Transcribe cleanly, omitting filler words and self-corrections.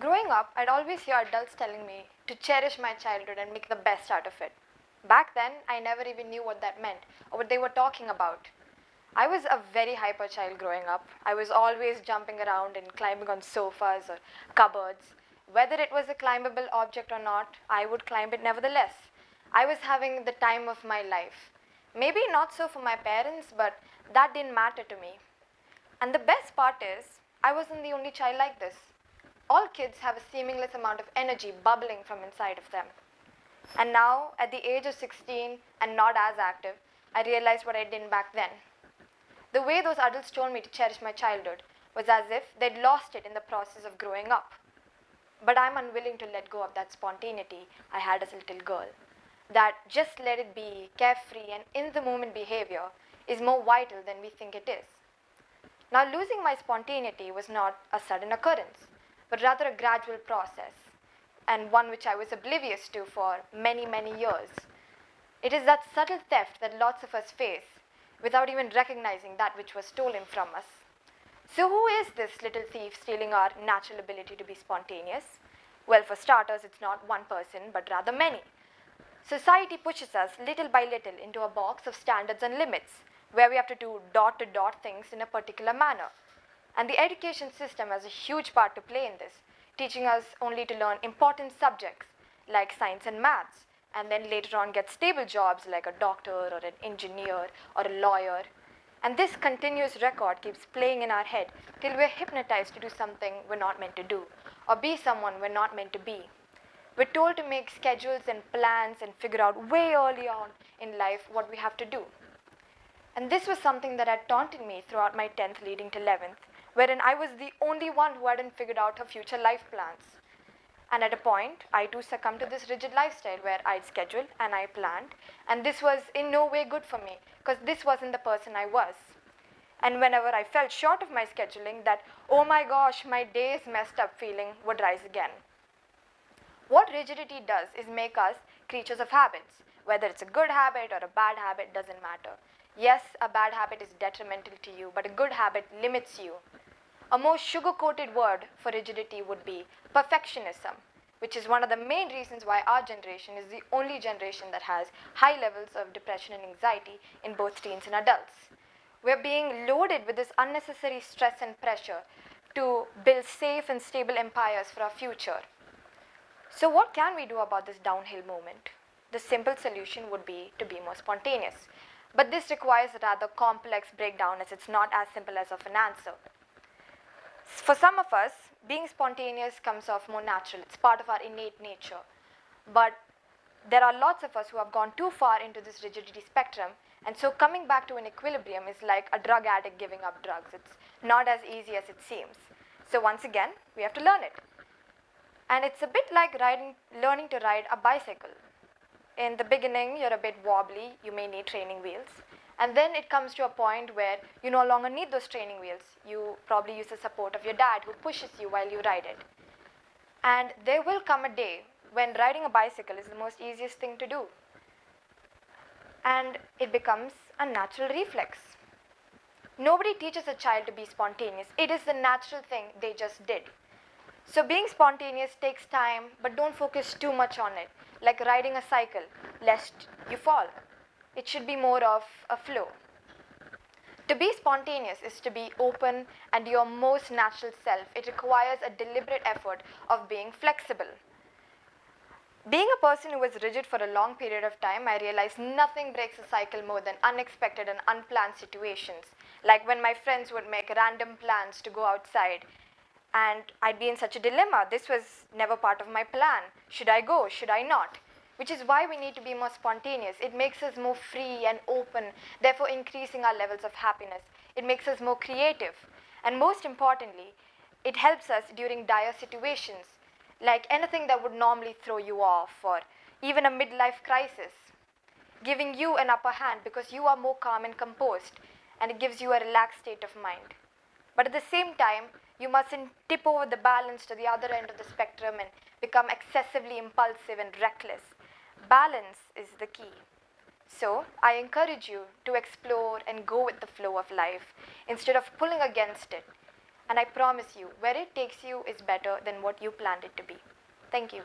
Growing up, I'd always hear adults telling me to cherish my childhood and make the best out of it. Back then, I never even knew what that meant or what they were talking about. I was a very hyper child growing up. I was always jumping around and climbing on sofas or cupboards. Whether it was a climbable object or not, I would climb it nevertheless. I was having the time of my life. Maybe not so for my parents, but that didn't matter to me. And the best part is, I wasn't the only child like this. All kids have a seamless amount of energy bubbling from inside of them. And now, at the age of 16 and not as active, I realized what I didn't back then. The way those adults told me to cherish my childhood was as if they'd lost it in the process of growing up. But I'm unwilling to let go of that spontaneity I had as a little girl. That just let it be, carefree, and in the moment behavior is more vital than we think it is. Now, losing my spontaneity was not a sudden occurrence, but rather a gradual process, and one which I was oblivious to for many, many years. It is that subtle theft that lots of us face without even recognizing that which was stolen from us. So, who is this little thief stealing our natural ability to be spontaneous? Well, for starters, it's not one person, but rather many. Society pushes us little by little into a box of standards and limits where we have to do dot to dot things in a particular manner. And the education system has a huge part to play in this, teaching us only to learn important subjects like science and maths, and then later on get stable jobs like a doctor or an engineer or a lawyer. And this continuous record keeps playing in our head till we're hypnotized to do something we're not meant to do, or be someone we're not meant to be. We're told to make schedules and plans and figure out way early on in life what we have to do. And this was something that had taunted me throughout my 10th leading to 11th, wherein I was the only one who hadn't figured out her future life plans. And at a point, I too succumbed to this rigid lifestyle where I'd schedule and I planned, and this was in no way good for me because this wasn't the person I was. And whenever I fell short of my scheduling, that oh my gosh, my day is messed up feeling would rise again. What rigidity does is make us creatures of habits. Whether it's a good habit or a bad habit doesn't matter. Yes, a bad habit is detrimental to you, but a good habit limits you. A more sugar-coated word for rigidity would be perfectionism, which is one of the main reasons why our generation is the only generation that has high levels of depression and anxiety in both teens and adults. We're being loaded with this unnecessary stress and pressure to build safe and stable empires for our future. So what can we do about this downhill movement? The simple solution would be to be more spontaneous. But this requires a rather complex breakdown as it's not as simple as of an answer. For some of us, being spontaneous comes off more natural. It's part of our innate nature. But there are lots of us who have gone too far into this rigidity spectrum, and so coming back to an equilibrium is like a drug addict giving up drugs. It's not as easy as it seems. So once again, we have to learn it. And it's a bit like learning to ride a bicycle. In the beginning, you're a bit wobbly, you may need training wheels. And then it comes to a point where you no longer need those training wheels. You probably use the support of your dad who pushes you while you ride it. And there will come a day when riding a bicycle is the most easiest thing to do. And it becomes a natural reflex. Nobody teaches a child to be spontaneous. It is the natural thing they just did. So being spontaneous takes time, but don't focus too much on it. Like riding a cycle, lest you fall. It should be more of a flow. To be spontaneous is to be open and your most natural self. It requires a deliberate effort of being flexible. Being a person who was rigid for a long period of time, I realized nothing breaks a cycle more than unexpected and unplanned situations. Like when my friends would make random plans to go outside, and I'd be in such a dilemma. This was never part of my plan. Should I go? Should I not? Which is why we need to be more spontaneous. It makes us more free and open, therefore increasing our levels of happiness. It makes us more creative. And most importantly, it helps us during dire situations, like anything that would normally throw you off, or even a midlife crisis, giving you an upper hand because you are more calm and composed, and it gives you a relaxed state of mind. But at the same time, you mustn't tip over the balance to the other end of the spectrum and become excessively impulsive and reckless. Balance is the key. So, I encourage you to explore and go with the flow of life instead of pulling against it. And I promise you, where it takes you is better than what you planned it to be. Thank you.